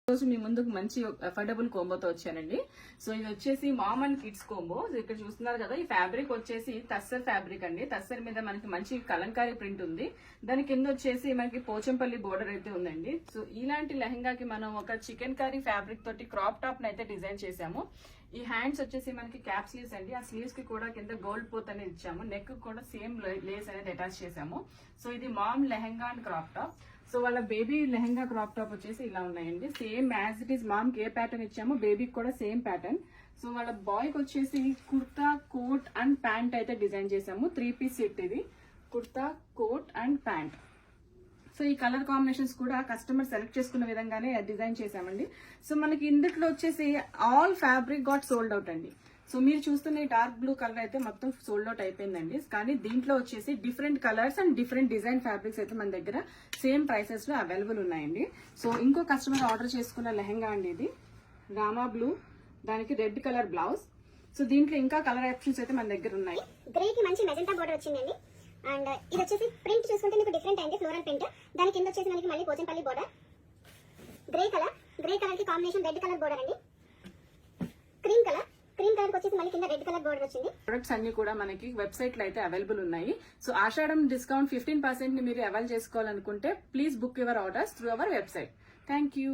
రోజు మీ ముందుకు మంచి అఫోర్డబుల్ కోంబోతో వచ్చానండి. సో ఇది వచ్చేసి మామ్ అండ్ కిడ్స్ కోంబో. ఇక్కడ చూస్తున్నారు కదా, ఈ ఫ్యాబ్రిక్ వచ్చేసి టస్సర్ ఫ్యాబ్రిక్ అండి. టస్సర్ మీద మనకి మంచి కలంకారీ ప్రింట్ ఉంది. దాని కింద వచ్చేసి మనకి పోచంపల్లి బోర్డర్ అయితే ఉందండి. సో ఇలాంటి లెహంగాకి మనం ఒక చికెన్ కర్రీ ఫ్యాబ్రిక్ తోటి క్రాప్ టాప్ అయితే డిజైన్ చేసాము. ఈ హ్యాండ్స్ వచ్చేసి మనకి క్యాప్ స్లీవ్స్ అండి. ఆ స్లీవ్స్ కి కూడా కింద గోల్డ్ పోత్ అనేది ఇచ్చాము. నెక్ కూడా సేమ్ లేస్ అనేది అటాచ్ చేసాము. సో ఇది mom lehenga and crop top. So వాళ్ళ బేబీ లెహంగా క్రాప్ టాప్ వచ్చేసి ఇలా ఉన్నాయండి. Same as it is mom కి ఏ ప్యాటర్న్ ఇచ్చామో బేబీకి కూడా సేమ్ ప్యాటర్న్. సో వాళ్ళ బాయ్ కి వచ్చేసి కుర్తా, కోట్ అండ్ ప్యాంట్ అయితే డిజైన్ చేసాము. 3 పీస్ సెట్ ఇది. Kurta, coat and pant. So ఈ కలర్ కాంబినేషన్స్ కూడా కస్టమర్ సెలెక్ట్ చేసుకున్న విధంగానే డిజైన్ చేసామండి. సో మనకి ఇందులో వచ్చేసి all fabric got sold out అండి. సో మీరు చూస్తున్న ఈ డార్క్ బ్లూ కలర్ అయితే మొత్తం సోల్డ్ అవుట్ అయిపోయిందండి. కానీ దీంట్లో వచ్చేసి different colours and different design fabrics అయితే మన దగ్గర సేమ్ ప్రైసెస్ లో అవైలబుల్ ఉన్నాయండి. సో ఇంకో కస్టమర్ ఆర్డర్ చేసుకున్న లెహంగా అండి ఇది. రామా బ్లూ, దానికి రెడ్ కలర్ బ్లౌజ్. సో దీంట్లో ఇంకా కలర్ ఆప్షన్స్ అయితే మన దగ్గర ఉన్నాయి. గ్రే కి మంచి మెజెంటా బోర్డర్ వచ్చిందండి. అండ్ ఇది వచ్చేసి ప్రింట్ చూసుకుంటే మీకు డిఫరెంట్ అయింది, ఫ్లోరల్ ప్రింట్. దాని కింద వచ్చేసి మనకి మళ్ళీ పోచంపల్లి బోర్డర్. గ్రే కలర్ కి కాంబినేషన్ రెడ్ కలర్ బోర్డర్ అండి. క్రీమ్ కలర్ వచ్చేసి మళ్ళీ కింద రెడ్ కలర్ బోర్డర్ వచ్చింది. ప్రొడక్ట్స్ అన్ని కూడా మనకి వెబ్సైట్ లో అయితే అవైలబుల్ ఉన్నాయి. సో ఆషాఢం డిస్కౌంట్ 15% ని మీరు అవైల్ చేసుకోవాలనుకుంటే please book your orders through our website. Thank you.